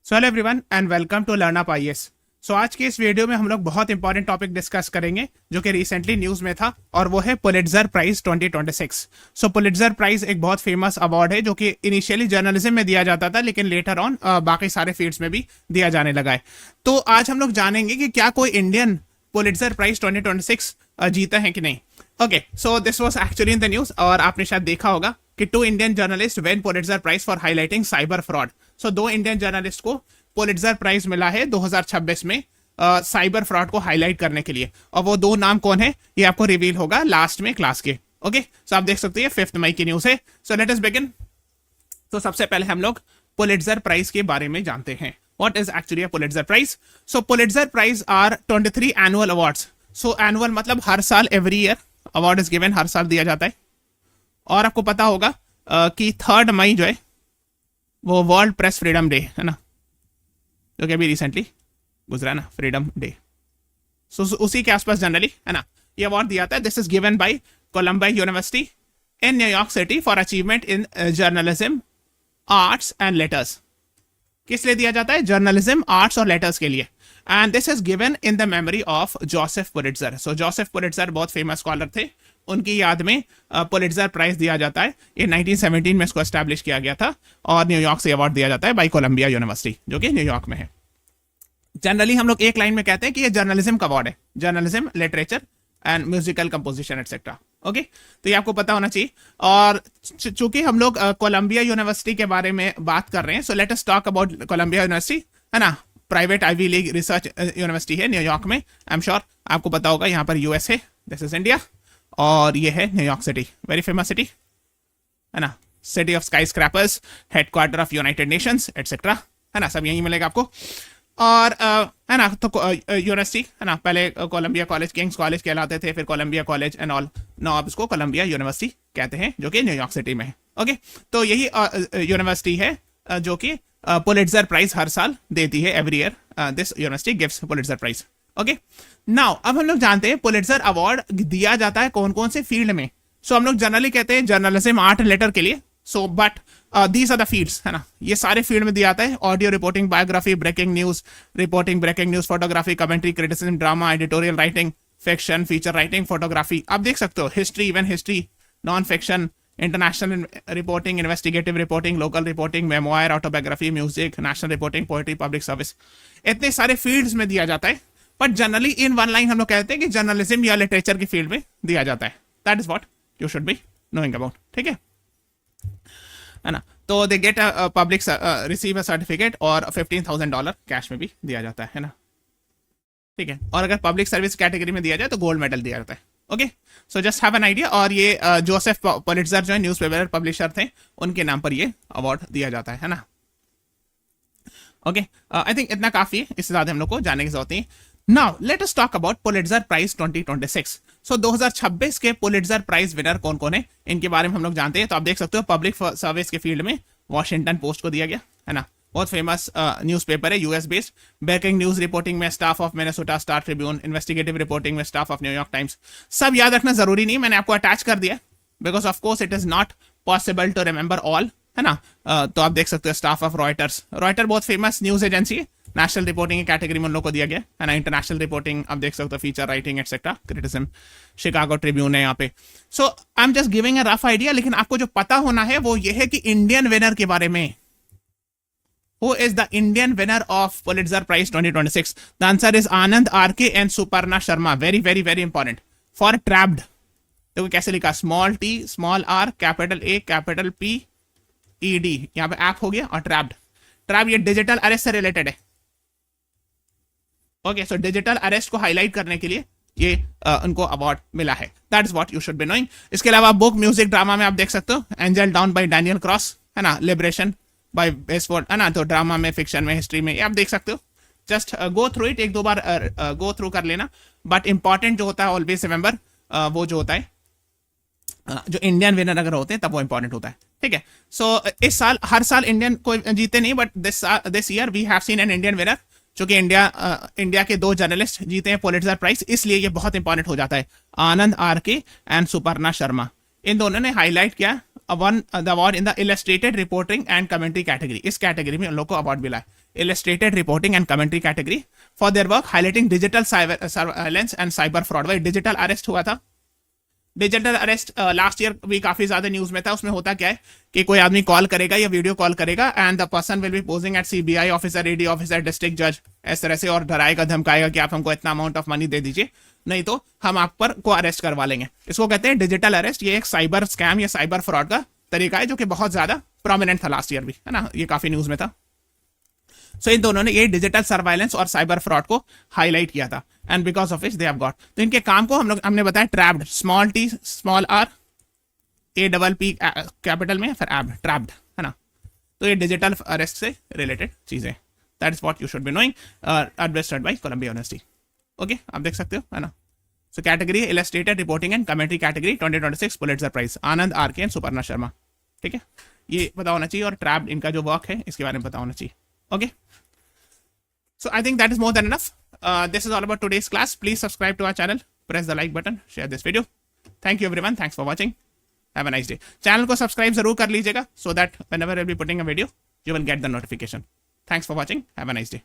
So hello everyone and welcome to learn up IAS. So आज के इस video में हम लोग बहुत इंपॉर्टेंट टॉपिक डिस्कस करेंगे जो कि रिसेंटली न्यूज में था, और वो है पुलिट्जर प्राइज 2026। सो पुलिट्जर प्राइज एक बहुत फेमस अवार्ड है जो कि इनिशियली जर्नलिज्म में दिया जाता था, लेकिन लेटर ऑन बाकी सारे फील्ड्स में भी दिया जाने लगा है। तो आज हम लोग जानेंगे कि क्या कोई इंडियन पुलिट्जर प्राइज 2026 जीता है कि नहीं। Okay, so this was actually in the news, और आपने शायद देखा होगा कि 2 Indian journalist win Pulitzer prize for highlighting cyber fraud. So 2 Indian journalist को पुलिट्जर प्राइज मिला है 2026 में साइबर फ्रॉड को हाईलाइट करने के लिए, और वो 2 नाम कौन है ये आपको रिवील होगा लास्ट में क्लास के। ओके, सो आप देख सकते हैं 5 मई की न्यूज है। सो लेट अस बिगिन। तो सबसे पहले हम लोग पुलिट्जर प्राइज के बारे में जानते हैं। What is actually a Pulitzer prize? So Pulitzer prize are 23 annual awards. So annual मतलब हर साल, every year award is given, हर साल दिया जाता है। और आपको पता होगा कि 3 मई जो है वो वर्ल्ड प्रेस फ्रीडम डे है ना, जो कि अभी रिसेंटली गुजरा ना, फ्रीडम डे। सो उसी के आसपास जनरली है ना ये अवार्ड दिया जाता है। This is given by Columbia University in New York city for achievement in journalism, arts and letters. किस लिए दिया जाता है? जर्नलिज्म, आर्ट्स और लेटर्स के लिए। And this is given in the memory of Joseph Pulitzer. So Joseph Pulitzer बहुत famous scholar थे, उनकी याद में पुलिट्जर प्राइज दिया जाता है। ये 1917 में इसको एस्टैब्लिश किया गया था, और न्यूयॉर्क से अवार्ड दिया जाता है बाय कोलंबिया यूनिवर्सिटी, जो कि न्यूयॉर्क में है। जनरली हम लोग एक लाइन में कहते हैं कि ये जर्नलिज्म का अवार्ड है, journalism, literature and musical composition etcetera. Okay, तो ये आपको पता होना चाहिए। और चूंकि हम लोग कोलंबिया यूनिवर्सिटी के बारे में बात कर रहे हैं, so let us talk about Columbia University, है ना। Private Ivy League research university है न्यूयॉर्क में। आई एम श्योर आपको पता होगा। यहाँ पर यूएस है, दिस इज इंडिया, और ये है New York city, very famous city है ना। City of sky scrapers, headquarter of United Nations etcetera, है ना, सब यहीं मिलेगा आपको। और है ना, तो यूनिवर्सिटी है ना, पहले कोलंबिया कॉलेज, किंग्स कॉलेज कहलाते थे, फिर Columbia college and all. Now अब इसको कोलंबिया यूनिवर्सिटी कहते हैं, जो कि न्यूयॉर्क सिटी में है। ओके, तो यही यूनिवर्सिटी है जो कि पुलिट्जर प्राइज हर साल देती है, every year this university gives Pulitzer prize. Okay, now अब हम लोग जानते हैं पुलिट्जर अवार्ड दिया जाता है कौन कौन से फील्ड में। सो हम लोग जनरली कहते हैं जर्नलिज्म, आर्ट एंड लेटर के लिए। So but these are the fields, है ना, ये सारे फील्ड में दिया जाता है। Audio reporting, biography, breaking news reporting, breaking news photography, commentary, criticism, drama, editorial writing, fiction, feature writing, photography. आप देख सकते हो history, even history, non fiction, international reporting, investigative reporting, local reporting, memoir, autobiography, music, national reporting, poetry, public service. इतने सारे fields में दिया जाता है, but generally in one line हम लोग कहते हैं कि जर्नलिज्म या लिटरेचर की फील्ड में दिया जाता है। That is what you should be knowing about, ठीक है ना। तो they get public receive a certificate, और $15,000 कैश में भी दिया जाता है ना, ठीक है। और अगर पब्लिक सर्विस कैटेगरी में दिया जाए तो गोल्ड मेडल दिया जाता है। Okay, so just have an idea. और ये जोसेफ पुलिट्जर जो है न्यूज़पेपर पब्लिशर थे, उनके नाम पर ये अवार्ड दिया जाता है ना। ओके, आई थिंक इतना काफी है, इससे ज्यादा हम लोग को जानने की जरूरत नहीं। Now let us talk about Pulitzer prize 2026। So 2026 के पुलिट्जर प्राइज विनर कौन कौन है, इनके बारे में हम लोग जानते हैं। तो आप देख सकते हो पब्लिक सर्विस के फील्ड में वॉशिंगटन पोस्ट को दिया गया, है ना, बहुत फेमस न्यूज़पेपर है, US based. Breaking news reporting में staff of Minnesota Star Tribune, investigative reporting में स्टाफ ऑफ न्यूयॉर्क टाइम्स। सब याद रखना जरूरी नहीं, मैंने आपको अटैच कर दिया, because of course it is not possible to remember all, है ना। तो आप देख सकते हो स्टाफ ऑफ रॉयटर्स, रॉयटर बहुत फेमस न्यूज एजेंसी है। नेशनल रिपोर्टिंग की कैटेगरी में उन लोग को दिया गया है ना। इंटरनेशनल रिपोर्टिंग आप देख सकते हो, feature writing etcetera, criticism, Chicago Tribune है यहाँ पे। So I am just giving a rough idea, लेकिन आपको जो पता होना है वो ये है कि इंडियन विनर के बारे में। Who is the Indian winner of Pulitzer Prize 2026? The answer is Anand RK and Suparna Sharma. Very, very, very important. For Trapped. देखो कैसे लिखा, small T, small R, capital A, capital P, E D. यहाँ पे app हो गया, और trapped. Trap ये digital arrest से रिलेटेड है। ओके, सो डिजिटल अरेस्ट को हाईलाइट करने के लिए ये उनको अवार्ड मिला है। That is what you should be knowing. इसके अलावा बुक, म्यूजिक, ड्रामा में आप देख सकते हो angel down by Daniel cross, है ना, लिबरेशन बाय बेसफोर्ड, है ना। तो ड्रामा में, फिक्शन में, हिस्ट्री में, ये आप देख सकते हो। जस्ट गो थ्रू इट, एक दो बार गो थ्रू कर लेना। बट इंपॉर्टेंट जो होता है, ऑलवेज रिमेंबर, वो जो होता है जो इंडियन विनर अगर होते हैं तब वो इंपॉर्टेंट होता है, ठीक है। सो इस साल, हर साल इंडियन कोई जीते नहीं, but this year we have seen an Indian winner, जो कि इंडिया के 2 जर्नलिस्ट जीते हैं पुलिट्जर प्राइज, इसलिए ये बहुत इंपॉर्टेंट हो जाता है। आनंद आरके एंड सुपर्णा शर्मा, इन दोनों ने हाईलाइट किया one the award in the illustrated reporting and commentary category. इस कैटेगरी में उन लोग को अवार्ड मिला है। illustrated reporting and commentary category for their work highlighting digital surveillance and cyber fraud. भाई डिजिटल अरेस्ट हुआ था, डिजिटल अरेस्ट लास्ट ईयर भी काफी ज्यादा न्यूज में था। उसमें होता क्या है कि कोई आदमी कॉल करेगा या वीडियो कॉल करेगा and the person will be posing at CBI officer, ED officer, district जज, इस तरह से, और डराएगा धमकाएगा कि आप हमको इतना अमाउंट ऑफ मनी दे दीजिए, नहीं तो हम आप पर को अरेस्ट करवा लेंगे। इसको कहते हैं डिजिटल अरेस्ट। ये एक साइबर स्कैम या साइबर फ्रॉड का तरीका है जो कि बहुत ज्यादा प्रोमिनेंट था लास्ट ईयर भी, है ना, ये काफी न्यूज में था। सो इन दोनों ने ये डिजिटल सर्वाइलेंस और साइबर फ्रॉड को हाईलाइट किया था and because of it they have got. तो इनके काम को हमने बताया trapped, small T small R A double P capital में, फिर एब्ड, ट्रैप्ड, है ना। तो ये डिजिटल अरेस्ट से रिलेटेड चीजें, that is what you should be knowing, administrated by Columbia University. Okay, आप देख सकते हो, है ना। So category illustrated reporting and commentary category 2026 Pulitzer prize, Anand RK and Suparna Sharma. ठीक है, ये पता होना चाहिए, और ट्रैप्ड इनका जो वर्क है इसके बारे में पता होना चाहिए। Okay, so I think that is more than enough. This is all about today's class. Please subscribe to our channel, press the like button, share this video. Thank you everyone, thanks for watching. Have a nice day. Channel को subscribe जरूर कर लीजिएगा so that whenever I'll be putting a video, you will get the notification. Thanks for watching. Have a nice day.